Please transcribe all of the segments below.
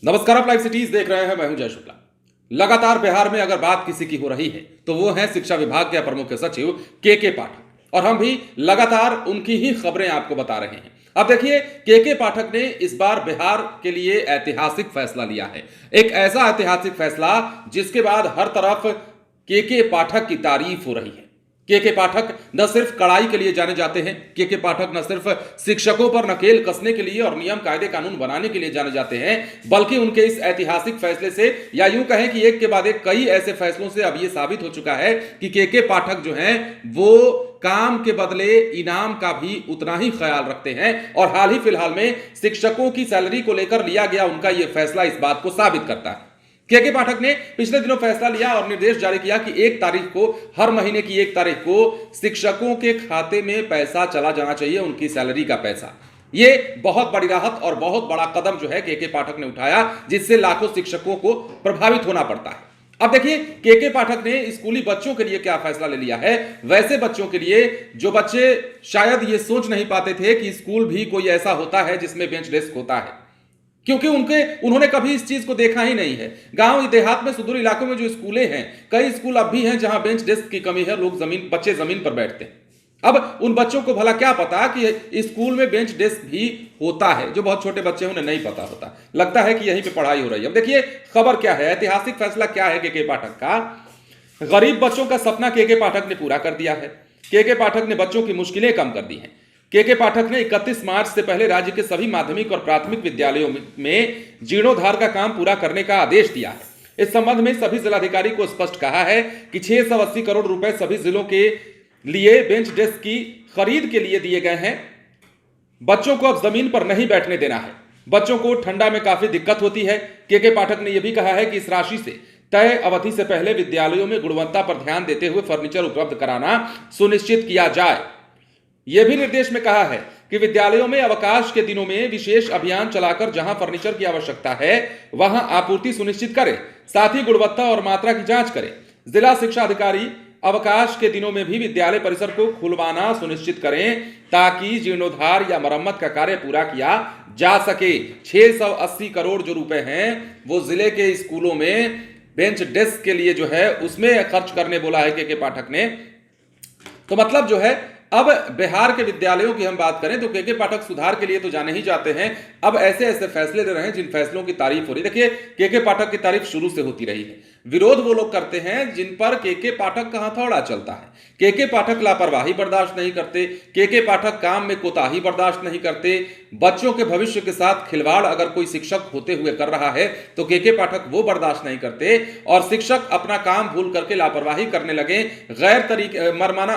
नमस्कार, आप live cities देख रहे हैं। मैं हूं जय शुक्ला। लगातार बिहार में अगर बात किसी की हो रही है तो वो है शिक्षा विभाग के अपर मुख्य सचिव के पाठक, और हम भी लगातार उनकी ही खबरें आपको बता रहे हैं। अब देखिए, के पाठक ने इस बार बिहार के लिए ऐतिहासिक फैसला लिया है। एक ऐसा ऐतिहासिक फैसला जिसके बाद हर तरफ के पाठक की तारीफ हो रही है। के पाठक न सिर्फ कड़ाई के लिए जाने जाते हैं, के पाठक न सिर्फ शिक्षकों पर नकेल कसने के लिए और नियम कायदे कानून बनाने के लिए जाने जाते हैं, बल्कि उनके इस ऐतिहासिक फैसले से, या यूं कहें कि एक के बाद एक कई ऐसे फैसलों से अब यह साबित हो चुका है कि के पाठक जो हैं वो काम के बदले इनाम का भी उतना ही ख्याल रखते हैं। और हाल ही फिलहाल में शिक्षकों की सैलरी को लेकर लिया गया उनका यह फैसला इस बात को साबित करता है। के पाठक ने पिछले दिनों फैसला लिया और निर्देश जारी किया कि 1 तारीख को, हर महीने की 1 तारीख को शिक्षकों के खाते में पैसा चला जाना चाहिए, उनकी सैलरी का पैसा। यह बहुत बड़ी राहत और बहुत बड़ा कदम जो है के पाठक ने उठाया, जिससे लाखों शिक्षकों को प्रभावित होना पड़ता है। अब देखिए, के पाठक ने स्कूली बच्चों के लिए क्या फैसला ले लिया है। वैसे बच्चों के लिए जो बच्चे शायद ये सोच नहीं पाते थे कि स्कूल भी कोई ऐसा होता है जिसमें बेंच डेस्क होता है, क्योंकि उन्होंने कभी इस चीज को देखा ही नहीं है। गांव देहात में, सुदूर इलाकों में जो स्कूलें हैं, कई स्कूल अब भी हैं जहां बेंच डेस्क की कमी है, बच्चे जमीन पर बैठते हैं। अब उन बच्चों को भला क्या पता कि स्कूल में बेंच डेस्क भी होता है। जो बहुत छोटे बच्चे हैं उन्हें नहीं पता होता, लगता है कि यहीं पे पढ़ाई हो रही है। अब देखिए खबर क्या है, ऐतिहासिक फैसला क्या है के पाठक का। गरीब बच्चों का सपना के पाठक ने पूरा कर दिया है। के पाठक ने बच्चों की मुश्किलें कम कर दी हैं। के पाठक ने 31 मार्च से पहले राज्य के सभी माध्यमिक और प्राथमिक विद्यालयों में जीर्णोद्धार का काम पूरा करने का आदेश दिया है। इस संबंध में सभी जिलाधिकारी को स्पष्ट कहा है कि 680 करोड़ रुपए सभी जिलों के लिए बेंच डेस्क की खरीद के लिए दिए गए हैं। बच्चों को अब जमीन पर नहीं बैठने देना है। बच्चों को ठंडा में काफी दिक्कत होती है। के पाठक ने यह भी कहा है कि इस राशि से तय अवधि से पहले विद्यालयों में गुणवत्ता पर ध्यान देते हुए फर्नीचर उपलब्ध कराना सुनिश्चित किया जाए। यह भी निर्देश में कहा है कि विद्यालयों में अवकाश के दिनों में विशेष अभियान चलाकर जहां फर्नीचर की आवश्यकता है वहां आपूर्ति सुनिश्चित करें, साथ ही गुणवत्ता और मात्रा की जांच करें। जिला शिक्षा अधिकारी अवकाश के दिनों में भी विद्यालय परिसर को खुलवाना सुनिश्चित करें ताकि जीर्णोद्धार या मरम्मत का कार्य पूरा किया जा सके। 680 करोड़ जो रुपए हैं वो जिले के स्कूलों में बेंच डेस्क के लिए जो है उसमें खर्च करने बोला है के पाठक ने। तो मतलब जो है, अब बिहार के विद्यालयों की हम बात करें तो के पाठक सुधार के लिए तो जाने ही जाते हैं। अब ऐसे ऐसे फैसले ले रहे हैं जिन फैसलों की तारीफ हो रही है। देखिए, के पाठक की तारीफ शुरू से होती रही है। विरोध वो लोग करते हैं जिन पर के पाठक का हथौड़ा चलता है। के पाठक लापरवाही बर्दाश्त नहीं करते। के पाठक काम में कोताही बर्दाश्त नहीं करते। बच्चों के भविष्य के साथ खिलवाड़ अगर कोई शिक्षक होते हुए कर रहा है तो के पाठक वो बर्दाश्त नहीं करते, और शिक्षक अपना काम भूल करके लापरवाही करने लगे,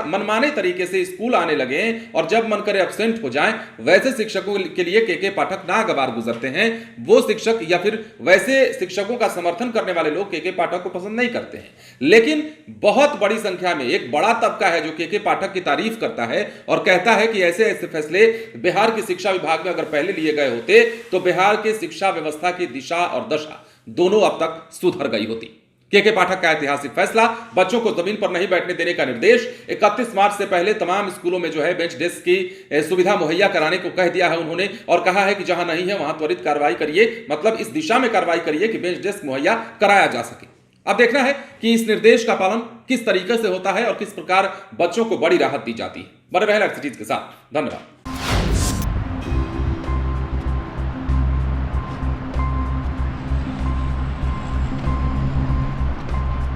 मनमाने तरीके से स्कूल आने लगे, और जब मन करे एब्सेंट हो जाएं, वैसे शिक्षकों के लिए के पाठक नागवार गुजरते हैं। वो शिक्षक या फिर वैसे शिक्षकों का समर्थन करने वाले लोग के पाठक को पसंद नहीं करते हैं। लेकिन बहुत बड़ी संख्या में एक बड़ा तबका है जो के पाठक की तारीफ करता है और कहता है कि ऐसे ऐसे फैसले बिहार की शिक्षा विभाग में अगर पहले लिए गए होते तो बिहार की शिक्षा व्यवस्था की दिशा और दशा दोनों अब तक सुधर गई होती। के पाठक का ऐतिहासिक फैसला, बच्चों को जमीन पर नहीं बैठने देने का निर्देश। 31 मार्च से पहले तमाम स्कूलों में जो है बेंच डेस्क की सुविधा मुहैया कराने को कह दिया है उन्होंने, और कहा है कि जहां नहीं है वहां त्वरित कार्रवाई करिए, मतलब इस दिशा में कार्रवाई करिए कि बेंच डेस्क मुहैया कराया जा सके। अब देखना है कि इस निर्देश का पालन किस तरीके से होता है और किस प्रकार बच्चों को बड़ी राहत दी जाती है। बने रहे लाइव सिटीज के साथ। धन्यवाद।